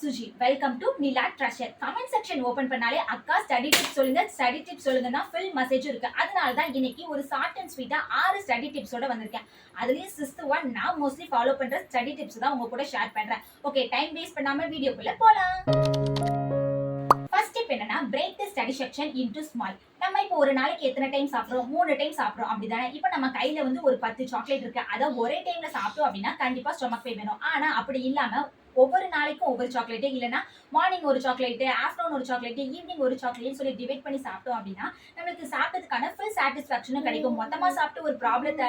Suji. Welcome to Nila treasure. Comment section open பண்ணாலே அக்கா study tips சொல்லுங்க, ஸ்டடி டிப்ஸ் சொல்லுங்க தான் ஃபுல் மெசேஜ் இருக்கு. அதனால தான் இன்னைக்கு ஒரு ஷார்ட் அண்ட் ஸ்வீட்டா 6 ஸ்டடி டிப்ஸோட வந்திருக்கேன். அதுலயும் 6th ஒன் நான் மோஸ்ட்லி ஃபாலோ பண்ற ஸ்டடி டிப்ஸ் தான் உங்க கூட ஷேர் பண்றேன். ஓகே, டைம் வேஸ்ட் பண்ணாம வீடியோக்குள்ள போலாம். ஃபர்ஸ்ட் டிப் என்னன்னா, break the study section into small. நம்ம இப்போ ஒரு நாளைக்கு எத்தனை டைம் சாப்பிடுறோம்? 3 டைம் சாப்பிடுறோம் அப்படிதானே? இப்போ நம்ம கையில வந்து ஒரு 10 சாக்லேட் இருக்கு. அத ஒரே டைம்ல சாப்பிட்டோம் அப்படின்னா கண்டிப்பா ஸ்டொமக் பெயின் வேணும். ஆனா அப்படி இல்லாம ஒவ்வொரு நாளைக்கும் ஒவ்வொரு சாக்லேட், இல்லனா மார்னிங் ஒரு சாக்லேட், ஆஃப்டர்நூன் ஒரு சாக்லேட், ஈவினிங் ஒரு சாக்லேட் சொல்லி டிவைட் பண்ணி சாப்பிட்டோம் அப்படின்னா நமக்கு சாப்பிட்டதுக்கான ஃபுல் சாட்டிஸ்ஃபேக்ஷனும் கிடைக்கும். மொத்தமா சாப்பிட்டு ஒரு ப்ராப்ளத்தை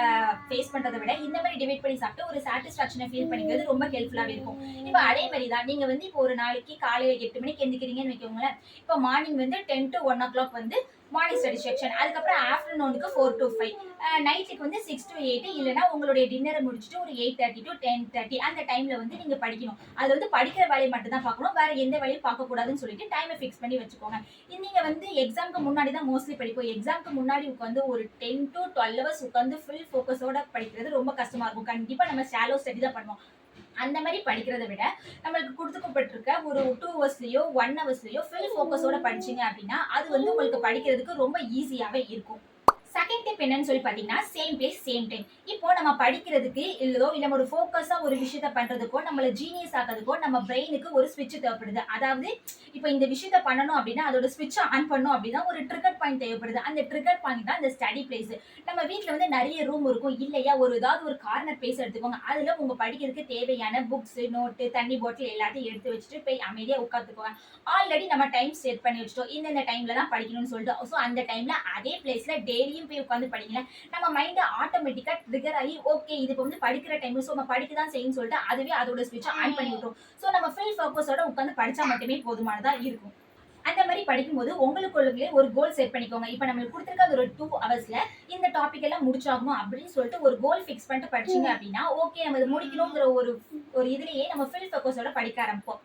ஃபேஸ் பண்றதை விட இந்த மாதிரி டிவைட் பண்ணி சாப்பிட்டு ஒரு சாட்டிஸ்ஃபேக்ஷனை ஃபீல் பண்ணிக்கிறது ரொம்ப ஹெல்ப்ஃபுல்லாவே இருக்கும். இப்போ அதே மாதிரி தான் நீங்க வந்து இப்போ ஒரு நாளைக்கு காலையில 8 மணிக்கு எந்திரிக்கிறீங்கன்னு வைக்கோங்களேன். இப்போ மார்னிங் வந்து 10 to 1 o'clock வந்து மார்னிங் ஸ்டடி செக்ஷன், அதுக்கப்புறம் ஆஃப்டர்நூனுக்கு 4 to 5, நைட்டுக்கு வந்து 6 to 8, இல்லைன்னா உங்களுடைய டின்னரை முடிச்சுட்டு ஒரு 8:30 to 10:30 அந்த டைம்ல வந்து நீங்க படிக்கணும். அது வந்து படிக்கிற வேலையை மட்டும் தான் பார்க்கணும், வேற எந்த வேலையும் பார்க்கக்கூடாதுன்னு சொல்லிட்டு டைமை ஃபிக்ஸ் பண்ணி வச்சுக்கோங்க. இது நீங்க வந்து எக்ஸாம்க்கு முன்னாடி தான் மோஸ்ட்லி படிப்போம். எக்ஸாம்க்கு முன்னாடி உட்காந்து ஒரு 10 to 12 hours உட்காந்து ஃபுல் ஃபோக்கஸோட படிக்கிறது ரொம்ப கஷ்டமா இருக்கும். கண்டிப்பா நம்ம ஷாலோ ஸ்டடி தான் பண்ணுவோம். அந்த மாதிரி படிக்கிறத விட நம்மளுக்கு கொடுத்துக்கப்பட்டிருக்க ஒரு 2 ஹவர்ஸ்லயோ 1 ஹவர்ஸ்லயோ ஃபுல் ஃபோக்கஸோட படிச்சீங்க அப்படின்னா அது வந்து உங்களுக்கு படிக்கிறதுக்கு ரொம்ப ஈஸியாவே இருக்கும். செகண்ட் டிப் என்னன்னு சொல்லி பார்த்தீங்கன்னா, சேம் பிளேஸ் சேம் டைம். இப்போ நம்ம படிக்கிறதுக்கு இல்ல ஒரு ஃபோக்கஸா ஒரு விஷயத்த பண்றதுக்கோ நம்மள ஜீனியஸ் ஆக்கிறதுக்கோ நம்ம பிரெயினுக்கு ஒரு ஸ்விட்ச் தேவைப்படுது. அதாவது இப்போ இந்த விஷயத்த பண்ணணும் அப்படின்னா அதோட ஸ்விட்சை ஆன் பண்ணணும் அப்படின்னா ஒரு ட்ரிகர் பாயிண்ட் தேவைப்படுது. அந்த ட்ரிகர் பாயிண்ட் தான் இந்த ஸ்டடி பிளேஸ். நம்ம வீட்டில் வந்து நிறைய ரூம் இருக்கும் இல்லையா, ஏதாவது ஒரு கார்னர் பிளேஸ் எடுத்துக்கோங்க. அதுல உங்க படிக்கிறதுக்கு தேவையான புக்ஸ், நோட்டு, தண்ணி பாட்டில் எல்லாத்தையும் எடுத்து வச்சுட்டு போய் அமைதியா உட்காந்துக்கோங்க. ஆல்ரெடி நம்ம டைம் செட் பண்ணி வச்சுட்டோம், இந்த டைம்ல தான் படிக்கணும்னு சொல்லிட்டு. ஸோ அந்த டைம்ல அதே பிளேஸ்ல டெய்லி போய் உட்காந்து படிங்களேன். நம்ம மைண்ட் ஆட்டோமேட்டிக்கா ட்ரிகர் ஆகி ஓகே இது இப்போ வந்து படிக்கிற டைம், ஸோ நம்ம படிக்க தான் செய்யும் சொல்லிட்டு அதுவே அதோட ஸ்விட்சை ஆன் பண்ணி விட்டுரும். ஸோ நம்ம ஃபுல் ஃபோக்கஸோட உட்காந்து படிச்சா மட்டுமே போதுமானதா இருக்கும். அந்த மாதிரி படிக்கும்போது உங்களுக்குள்ளே ஒரு கோல் செட் பண்ணிக்கோங்க. இப்போ நம்மளுக்கு கொடுத்துருக்க ஒரு 2 ஹவர்ஸ்ல இந்த டாபிக் எல்லாம் முடிச்சாகணும் அப்படின்னு சொல்லிட்டு ஒரு கோல் ஃபிக்ஸ் பண்ணிட்டு படிச்சீங்க அப்படின்னா ஓகே நம்ம இதை முடிக்கணுங்கிற ஒரு இதுலயே நம்ம ஃபுல் ஃபோக்கஸோட படிக்க ஆரம்பிப்போம்.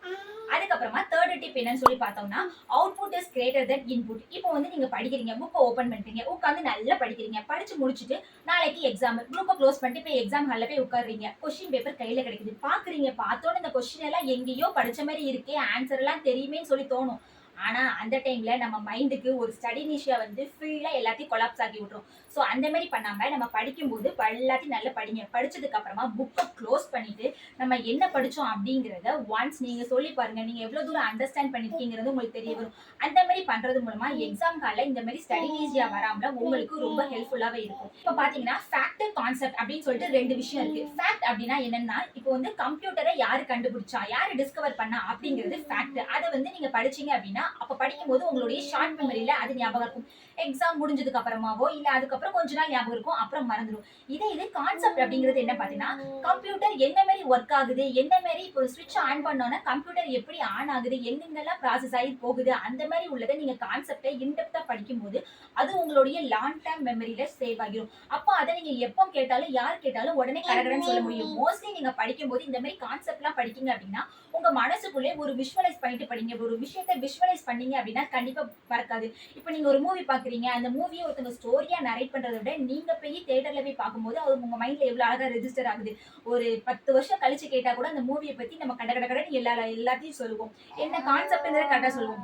அதுக்கப்புறமா தேர்ட் டிப் என்னன்னு சொல்லி பார்த்தோம்னா, output is greater than input. இப்போ வந்து நீங்க படிக்கிறீங்க, புக்கை ஓபன் பண்றீங்க, உட்காந்து நல்லா படிக்கிறீங்க, படிச்சு முடிச்சுட்டு நாளைக்கு எக்ஸாம், புக்கை க்ளோஸ் பண்ணிட்டு போய் எக்ஸாம் ஹால்ல போய் உட்காடுறீங்க, கொஸ்டின் பேப்பர் கையில கிடைக்குது, பாக்குறீங்க, பார்த்தோன்னு இந்த கொஸ்டின் எல்லாம் எங்கேயோ படிச்ச மாதிரி இருக்கே, ஆன்சர் எல்லாம் தெரியுமேன்னு சொல்லி தோணும். ஆனா அந்த டைம்ல நம்ம மைண்டுக்கு ஒரு ஸ்டடி நிஷியா வந்து ஃபுல்லா எல்லாத்தையும் கொலாப்ஸ் ஆக்கி விட்டுரும். ஸோ அந்த மாதிரி பண்ணாம நம்ம படிக்கும்போது எல்லாத்தையும் நல்லா படிங்க. படிச்சதுக்கு அப்புறமா புக்கை க்ளோஸ் பண்ணிட்டு நம்ம என்ன படிச்சோம் அப்படிங்கிறத ஒன்ஸ் நீங்க சொல்லி பாருங்க, நீங்க எவ்வளவு தூரம் அண்டர்ஸ்டாண்ட் பண்ணிருக்கீங்கிறது உங்களுக்கு தெரிய வரும். அந்த மாதிரி பண்றது மூலமா எக்ஸாம் கால இந்த மாதிரி ஸ்டடி ஈஸியா வராமல உங்களுக்கு ரொம்ப ஹெல்ப்ஃபுல்லாவே இருக்கும். இப்போ பாத்தீங்கன்னா ஃபேக்ட், கான்செப்ட் அப்படின்னு சொல்லிட்டு 2 விஷயம் இருக்கு. ஃபேக்ட் அப்படின்னா என்னன்னா, இப்போ வந்து கம்ப்யூட்டரை யாரு கண்டுபிடிச்சா, யாரு டிஸ்கவர் பண்ணா அப்படிங்கிறது ஃபேக்ட். அதை வந்து நீங்க படிச்சீங்க அப்படின்னா அப்ப படிக்கும்போது உங்களுடைய ஷார்ட் மெமரியில அது ஞாபகம் இருக்கும். எக்ஸாம் முடிஞ்சதுக்கு அப்புறமாவோ இல்ல அதுக்கப்புறம் கொஞ்ச நாள் ஞாபகம் இருக்கும், அப்புறம் மறந்துடும். இது கான்செப்ட் அப்படிங்கிறது என்ன பாத்தீங்கன்னா, கம்ப்யூட்டர் என்ன மாதிரி ஒர்க் ஆகுது, என்ன மாதிரி இப்போ ஸ்விட்ச் ஆன் பண்ணோன்னா கம்ப்யூட்டர் எப்படி ஆன் ஆகுது, எங்கெங்கெல்லாம் ப்ராசஸ் ஆகி போகுது, அந்த மாதிரி உள்ளதை நீங்க கான்செப்டை இன்டெப்தா படிக்கும்போது அது உங்களுடைய லாங் டேர்ம் மெமரியில சேவ் ஆகிடும். அப்போ அதை நீங்க எப்போ கேட்டாலும் யார் கேட்டாலும் உடனே கடகடன்னு சொல்ல முடியும். மோஸ்ட்லி நீங்க படிக்கும்போது இந்த மாதிரி கான்செப்ட்லாம் படிக்கீங்க அப்படின்னா உங்க மனசுக்குள்ளே ஒரு விஷுவலைஸ் பண்ணிட்டு படிங்க. ஒரு விஷயத்தை விஷுவலைஸ் பண்ணீங்க அப்படின்னா கண்டிப்பா பறக்காது. இப்போ நீங்க ஒரு மூவி பாக்குறீங்க, அந்த மூவியை ஒருத்தவங்க ஸ்டோரியா நரேட் பண்றதை விட நீங்க போய் தியேட்டர்ல போய் பார்க்கும்போது அது உங்க மைண்ட்ல எவ்வளவு அழகா ரெஜிஸ்டர் ஆகுது. ஒரு 10 வருஷம் கழிச்சு கேட்டா கூட அந்த மூவியை பத்தி நம்ம கடகடன்னு எல்லாத்தையும் சொல்லுவோம். என்ன கான்செப்ட்ங்கிறத கரெக்டா சொல்லுவோம்.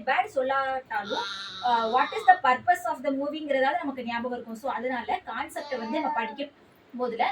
பேட் சொல்லாட்டாலும் what is the purpose of the மூவிங்கிறதாவது நமக்கு ஞாபகம் இருக்கும். ஸோ அதனால கான்செப்டை வந்து நம்ம படிக்கும் போதுல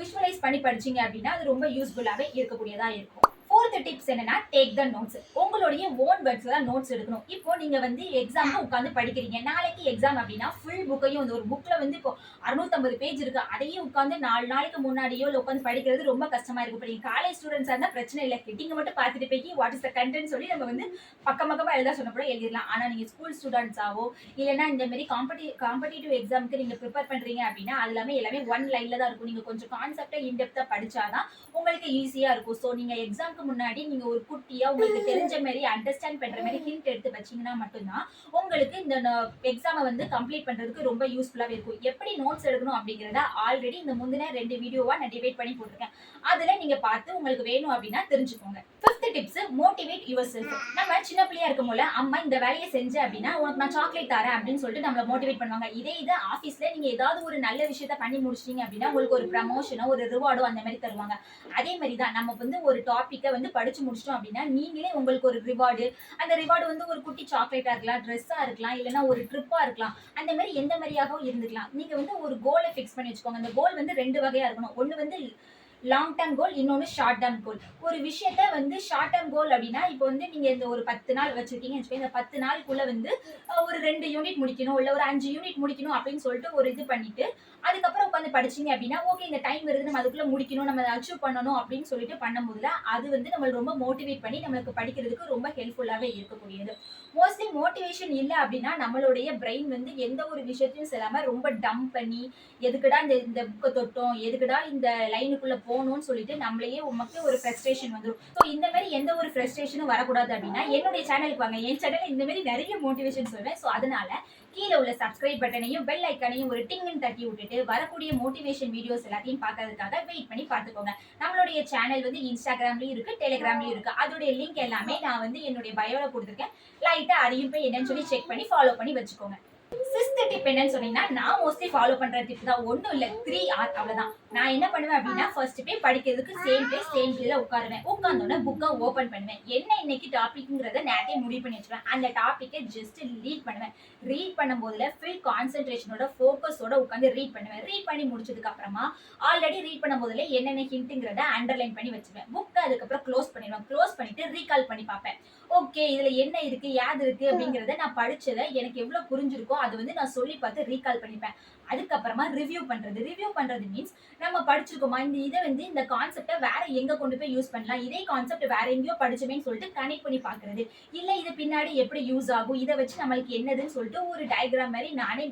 விஷுவலைஸ் பண்ணி படிச்சீங்க அப்படின்னா அது ரொம்ப யூஸ்ஃபுல்லாவே இருக்கக்கூடியதா இருக்கும். ஃபோர்த் டிப்ஸ் என்னன்னா, டேக் த நோட்ஸ். உங்களுடைய ஓன் வேர்ட்ஸ்ல தான் நோட்ஸ் எடுக்கணும். இப்போ நீங்க வந்து எக்ஸாம்க்கு உட்காந்து படிக்கிறீங்க, நாளைக்கு எக்ஸாம் அப்படின்னா ஃபுல் புக்கையும் வந்து ஒரு புக்ல வந்து இப்போ 650 பேஜ் இருக்கு, அதையும் உட்காந்து 4 நாளைக்கு முன்னாடியோ உட்காந்து படிக்கிறது ரொம்ப கஷ்டமா இருக்கும். இப்போ நீங்க காலேஜ் ஸ்டூடெண்ட்ஸா இருந்தா பிரச்சனை இல்லை, ஹெட்டிங்க மட்டும் பார்த்துட்டு போய் வாட் இஸ் த கண்டென்ட் சொல்லி நம்ம வந்து பக்கமா எழுத சொன்ன கூட எழுதிடலாம். ஆனா நீங்க ஸ்கூல் ஸ்டூடெண்ட்ஸாவோ இல்லைன்னா இந்த மாதிரி காம்படிட்டிவ் எக்ஸாமுக்கு நீங்க ப்ரிப்பேர் பண்றீங்க அப்படின்னா அது எல்லாமே ஒன் லைன்ல தான் இருக்கும். நீங்க கொஞ்சம் கான்செப்டை இன்டெப்தா படிச்சாதான் உங்களுக்கு ஈஸியா இருக்கும். ஸோ நீங்க எக்ஸாம்க்கு முன்னாடி நீங்க ஒரு குட்டியா உங்களுக்கு தெரிஞ்ச மாதிரி அண்டர்ஸ்டாண்ட் பண்ற மாதிரி ஹிண்ட் எடுத்து வச்சீங்கன்னா மட்டும்தான் உங்களுக்கு இந்த எக்ஸாமை வந்து கம்ப்ளீட் பண்றதுக்கு ரொம்ப யூஸ்ஃபுல்லாவே இருக்கும். எப்படி நோட்ஸ் எடுக்கணும் அப்படிங்கறத ஆல்ரெடி இந்த முந்தின 2 வீடியோவா நான் டிவைட் பண்ணி போட்டிருக்கேன். அதுல நீங்க பார்த்து உங்களுக்கு வேணும் அப்படின்னா தெரிஞ்சுக்கோங்க. Fifth tips motivate your self. நம்ம சின்ன பிள்ளையா இருக்கும் போல அம்மா இந்த வேலையை செஞ்ச அப்படின்னா உனக்கு நான் சாக்லேட் தரேன் அப்படின்னு சொல்லிட்டு நம்மள மோட்டிவேட் பண்ணுவாங்க. இதே இது ஆஃபீஸ்ல நீங்க ஏதாவது ஒரு நல்ல விஷயத்த பண்ணி முடிச்சிட்டீங்க அப்படின்னா உங்களுக்கு ஒரு ப்ரமோஷனோ ஒரு ரிவார்டோ அந்த மாதிரி தருவாங்க. அதே மாதிரி தான் நம்ம வந்து ஒரு டாப்பிக்கை வந்து படிச்சு முடிச்சிட்டோம் அப்படின்னா நீங்களே உங்களுக்கு ஒரு ரிவார்டு, அந்த ரிவார்டு வந்து ஒரு குட்டி சாக்லேட்டா இருக்கலாம், ட்ரெஸ்ஸா இருக்கலாம், இல்லைன்னா ஒரு ட்ரிப்பா இருக்கலாம். அந்த மாதிரி எந்த மாதிரியாகவும் இருந்துக்கலாம். நீங்க வந்து ஒரு கோலை ஃபிக்ஸ் பண்ணி வச்சுக்கோங்க. அந்த கோல் வந்து 2 வகையா இருக்கணும். ஒன்னு வந்து லாங் டர்ம் கோல், இன்னொன்று ஷார்ட் டர்ம் கோல். ஒரு விஷயத்த வந்து ஷார்ட் டர்ம் கோல் அப்படின்னா இப்போ வந்து நீங்க இந்த ஒரு 10 நாள் வச்சிருக்கீங்கன்னு வச்சுக்கோங்க. இந்த 10 நாளுக்குள்ள வந்து ஒரு 2 யூனிட் முடிக்கணும், இல்லை ஒரு 5 யூனிட் முடிக்கணும் அப்படின்னு சொல்லிட்டு ஒரு இது பண்ணிட்டு அதுக்கப்புறம் உட்காந்து படிச்சீங்க அப்படின்னா ஓகே இந்த டைம் வருது நம்ம அதுக்குள்ள முடிக்கணும், நம்ம அச்சீவ் பண்ணணும் அப்படின்னு சொல்லிட்டு பண்ணும்போதுல அது வந்து நம்ம ரொம்ப மோட்டிவேட் பண்ணி நம்மளுக்கு படிக்கிறதுக்கு ரொம்ப ஹெல்ப்ஃபுல்லாகவே இருக்கக்கூடியது. மோஸ்ட்லி மோட்டிவேஷன் இல்லை அப்படின்னா நம்மளுடைய பிரெயின் வந்து எந்த ஒரு விஷயத்தையும் சொல்லாம ரொம்ப டம்ப் பண்ணி எதுக்குடா இந்த இந்த புக்கை தொட்டோம், எதுக்குடா இந்த லைனுக்குள்ள போகணும்னு சொல்லிட்டு நம்மளையே உமக்கு ஒரு ஃப்ரஸ்ட்ரேஷன் வந்துடும். ஸோ இந்த மாதிரி எந்த ஒரு ஃப்ரஸ்ட்ரேஷனும் வரக்கூடாது அப்படின்னா என்னுடைய சேனலுக்கு வாங்க. என் சேனலில் இந்த மாதிரி நிறைய மோட்டிவேஷன் சொல்வேன். ஸோ அதனால கீழே உள்ள சப்ஸ்கிரைப் பட்டனையும் பெல் ஐக்கானையும் ஒரு டிங்னு தட்டி விட்டுட்டு வரக்கூடிய மோட்டிவேஷன் வீடியோஸ் எல்லாத்தையும் பார்க்கறதுக்காக வெயிட் பண்ணி பார்த்துக்கோங்க. நம்மளுடைய சேனல் வந்து இன்ஸ்டாகிராம்லயும் இருக்கு, டெலிகிராம்லயும் இருக்கு. அதோடைய லிங்க் எல்லாமே நான் வந்து என்னுடைய பயோல கொடுத்துருக்கேன். லைட்டா அதையும் போய் என்னன்னு சொல்லி செக் பண்ணி ஃபாலோ பண்ணி வச்சுக்கோங்க. சிக்ஸ்த் டிப் என்னன்னு சொன்னீங்கன்னா நான் மோஸ்ட்லி ஃபாலோ பண்ற டிப் தான். ஒன்றும் இல்லை 3R அவ்வளவுதான். நான் என்ன பண்ணுவேன் அப்படின்னா ஃபர்ஸ்ட் போய் படிக்கிறதுக்கு சேம் பிளேஸ் சேம் பிளேஸ்ல உட்காருவேன். உட்கார்ந்தோட புக்கை ஓபன் பண்ணுவேன். என்ன இன்னைக்கு டாபிக்ங்கிறத நேரத்தையும் முடிவு பண்ணி வச்சுருவேன். அந்த டாப்பிக்கை ஜஸ்ட் ரீட் பண்ணுவேன். ரீட் பண்ணும்போதுல ஃபுல் கான்சென்ட்ரேஷனோட ஃபோக்கஸோட உட்காந்து ரீட் பண்ணுவேன். ரீட் பண்ணி முடிச்சதுக்கு அப்புறமா ஆல்ரெடி ரீட் பண்ணும் போதுல என்னென்ன ஹிண்ட்ங்கிறத அண்டர்லைன் பண்ணி வச்சுருவேன். புக்கை அதுக்கப்புறம் க்ளோஸ் பண்ணிடுவேன். க்ளோஸ் பண்ணிட்டு ரீகால் பண்ணி பார்ப்பேன். ஓகே இதுல என்ன இருக்கு யாது இருக்கு அப்படிங்கறத நான் படிச்சதை எனக்கு எவ்வளவு புரிஞ்சிருக்கோ அது வந்து நான் சொல்லி பார்த்து ரீகால் பண்ணிப்பேன். அதுக்கப்புறமா ரிவ்யூ பண்றது மீன்ஸ் நம்ம படிச்சிருக்கோமா இந்த இதை வந்து இந்த கான்செப்டை வேற எங்க கொண்டு போய் யூஸ் பண்ணலாம், இதே கான்செப்ட் வேற எங்கேயோ படிச்சமேன்னு சொல்லிட்டு கனெக்ட் பண்ணி பாக்குறது. இல்ல இது பின்னாடி எப்படி யூஸ் ஆகும், இதை வச்சு நம்மளுக்கு என்னதுன்னு சொல்லிட்டு ஒரு டயக்ராம் மாதிரி நானே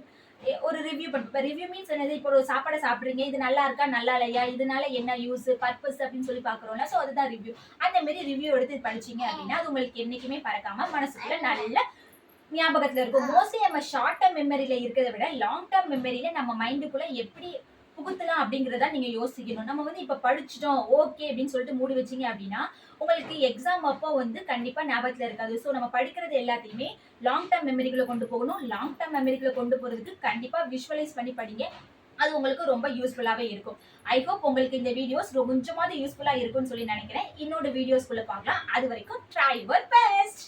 ஒரு ரிவ்யூ பண்ணுவேன். ரிவ்யூ மீன்ஸ் என்னது, இப்போ ஒரு சாப்பாடை சாப்பிட்றீங்க, இது நல்லா இருக்கா நல்லா இல்லையா, இதனால என்ன யூஸ் பர்பஸ் அப்படின்னு சொல்லி பாக்குறோம்ல. ஸோ அதுதான் ரிவ்யூ. அந்த மாதிரி ரிவ்யூ எடுத்து படிச்சீங்க அப்படின்னா அது உங்களுக்கு என்னைக்குமே பறக்காம மனசுக்குள்ள நல்ல ஞாபகத்துல இருக்கும். மோஸ்ட்லி நம்ம ஷார்ட் டர்ம் மெமரியில இருக்கிறத விட லாங் டர்ம் மெமரியில நம்ம மைண்டுக்குள்ள எப்படி புகுத்தலாம் அப்படிங்கறத நீங்க யோசிக்கணும். நம்ம வந்து இப்ப படிச்சிட்டோம் ஓகே அப்படின்னு சொல்லிட்டு மூடி வச்சீங்க அப்படின்னா உங்களுக்கு எக்ஸாம் அப்போ வந்து கண்டிப்பா ஞாபகத்துல இருக்காது. ஸோ நம்ம படிக்கிறது எல்லாத்தையுமே லாங் டர்ம் மெமரிக்குள்ள கொண்டு போகணும். லாங் டர்ம் மெமரிக்குள்ள கொண்டு போறதுக்கு கண்டிப்பா விஷுவலைஸ் பண்ணி படிங்க. அது உங்களுக்கு ரொம்ப யூஸ்ஃபுல்லாவே இருக்கும். ஐ ஹோப் உங்களுக்கு இந்த வீடியோஸ் கொஞ்சமாவது யூஸ்ஃபுல்லா இருக்கும்னு சொல்லி நினைக்கிறேன். இன்னொரு வீடியோஸ்குள்ள பார்க்கலாம். அது வரைக்கும் ட்ரை யுவர் பெஸ்ட்.